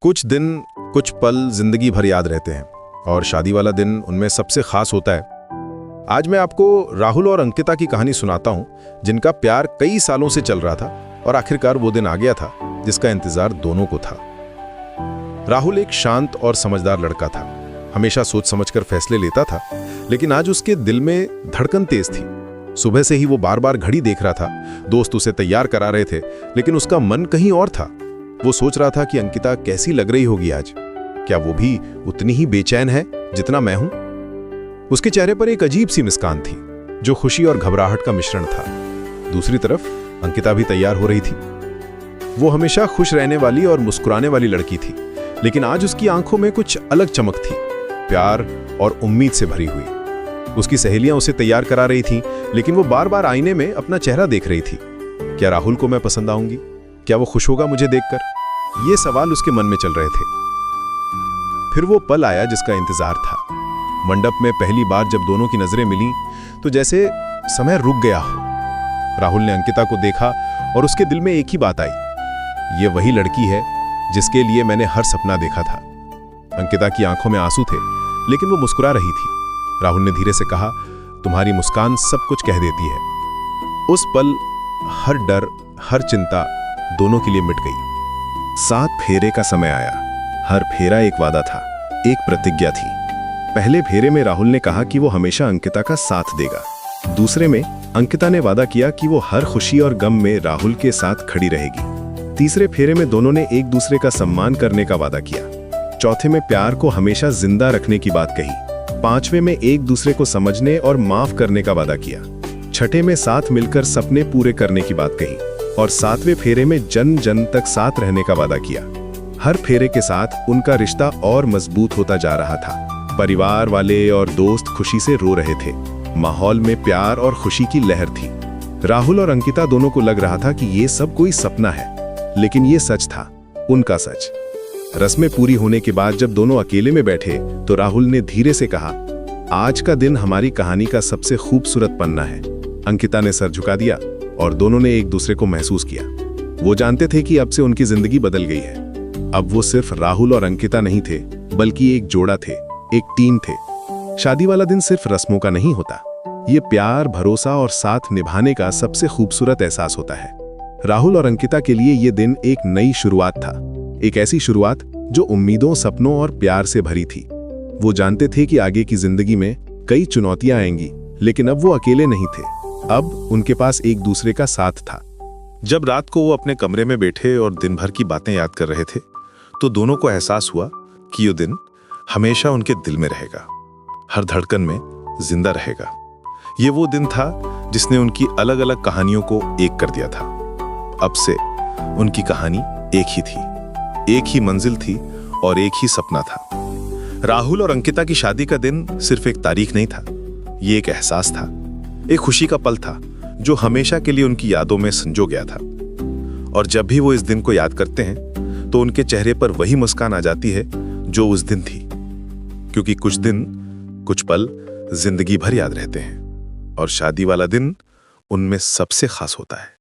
कुछ दिन, कुछ पल जिंदगी भर याद रहते हैं और शादी वाला दिन उनमें सबसे खास होता है। आज मैं आपको राहुल और अंकिता की कहानी सुनाता हूं, जिनका प्यार कई सालों से चल रहा था और आखिरकार वो दिन आ गया था जिसका इंतजार दोनों को था। राहुल एक शांत और समझदार लड़का था, हमेशा सोच समझकर फैसले लेता था, लेकिन आज उसके दिल में धड़कन तेज थी। सुबह से ही वो बार बार घड़ी देख रहा था। दोस्त उसे तैयार करा रहे थे, लेकिन उसका मन कहीं और था। वो सोच रहा था कि अंकिता कैसी लग रही होगी आज, क्या वो भी उतनी ही बेचैन है जितना मैं हूं। उसके चेहरे पर एक अजीब सी मुस्कान थी, जो खुशी और घबराहट का मिश्रण था। दूसरी तरफ अंकिता भी तैयार हो रही थी। वो हमेशा खुश रहने वाली और मुस्कुराने वाली लड़की थी, लेकिन आज उसकी आंखों में कुछ अलग चमक थी, प्यार और उम्मीद से भरी हुई। उसकी सहेलियां उसे तैयार करा रही थीं, लेकिन वो बार बार आईने में अपना चेहरा देख रही थी। क्या राहुल को मैं पसंद आऊंगी? क्या वो खुश होगा मुझे देखकर? ये सवाल उसके मन में चल रहे थे। फिर वो पल आया जिसका इंतजार था। मंडप में पहली बार जब दोनों की नजरें मिली तो जैसे समय रुक गया हो। राहुल ने अंकिता को देखा और उसके दिल में एक ही बात आई, ये वही लड़की है जिसके लिए मैंने हर सपना देखा था। अंकिता की आंखों में आंसू थे, लेकिन वो मुस्कुरा रही थी। राहुल ने धीरे से कहा, तुम्हारी मुस्कान सब कुछ कह देती है। उस पल हर डर, हर चिंता दोनों के लिए मिट गई। 7 फेरे का समय आया। हर फेरा एक वादा था, एक प्रतिज्ञा थी। पहले फेरे में राहुल ने कहा कि वो हमेशा अंकिता का साथ देगा। दूसरे में अंकिता ने वादा किया कि वो हर खुशी और गम में राहुल के साथ खड़ी रहेगी। तीसरे फेरे में दोनों ने एक दूसरे का सम्मान करने का वादा किया। चौथे में प्यार को हमेशा जिंदा रखने की बात कही। 5वें में एक दूसरे को समझने और माफ करने का वादा किया। 6ठे में साथ मिलकर सपने पूरे करने की बात कही और 7वें फेरे में जन जन तक साथ रहने का वादा किया। हर फेरे के साथ उनका रिश्ता और मजबूत होता जा रहा था। परिवार वाले और दोस्त खुशी से रो रहे थे। माहौल में प्यार और खुशी की लहर थी। राहुल और अंकिता दोनों को लग रहा था कि ये सब कोई सपना है, लेकिन ये सच था, उनका सच। रस्में पूरी होने के बाद जब दोनों अकेले में बैठे तो राहुल ने धीरे से कहा, आज का दिन हमारी कहानी का सबसे खूबसूरत पन्ना है। अंकिता ने सर झुका दिया और दोनों ने एक दूसरे को महसूस किया। वो जानते थे कि अब से उनकी जिंदगी बदल गई है। अब वो सिर्फ राहुल और अंकिता नहीं थे, बल्कि एक जोड़ा थे, एक टीम थे। शादी वाला दिन सिर्फ रस्मों का नहीं होता, ये प्यार, भरोसा और साथ निभाने का सबसे खूबसूरत एहसास होता है। राहुल और अंकिता के लिए ये दिन एक नई शुरुआत था, एक ऐसी शुरुआत जो उम्मीदों, सपनों और प्यार से भरी थी। वो जानते थे कि आगे की जिंदगी में कई चुनौतियां आएंगी, लेकिन अब वो अकेले नहीं थे। अब उनके पास एक दूसरे का साथ था। जब रात को वो अपने कमरे में बैठे और दिन भर की बातें याद कर रहे थे, तो दोनों को एहसास हुआ कि ये दिन हमेशा उनके दिल में रहेगा, हर धड़कन में जिंदा रहेगा। ये वो दिन था जिसने उनकी अलग अलग कहानियों को एक कर दिया था। अब से उनकी कहानी एक ही थी, एक ही मंजिल थी और एक ही सपना था। राहुल और अंकिता की शादी का दिन सिर्फ एक तारीख नहीं था, ये एक एहसास था, एक खुशी का पल था जो हमेशा के लिए उनकी यादों में संजो गया था। और जब भी वो इस दिन को याद करते हैं तो उनके चेहरे पर वही मुस्कान आ जाती है जो उस दिन थी, क्योंकि कुछ दिन, कुछ पल जिंदगी भर याद रहते हैं और शादी वाला दिन उनमें सबसे खास होता है।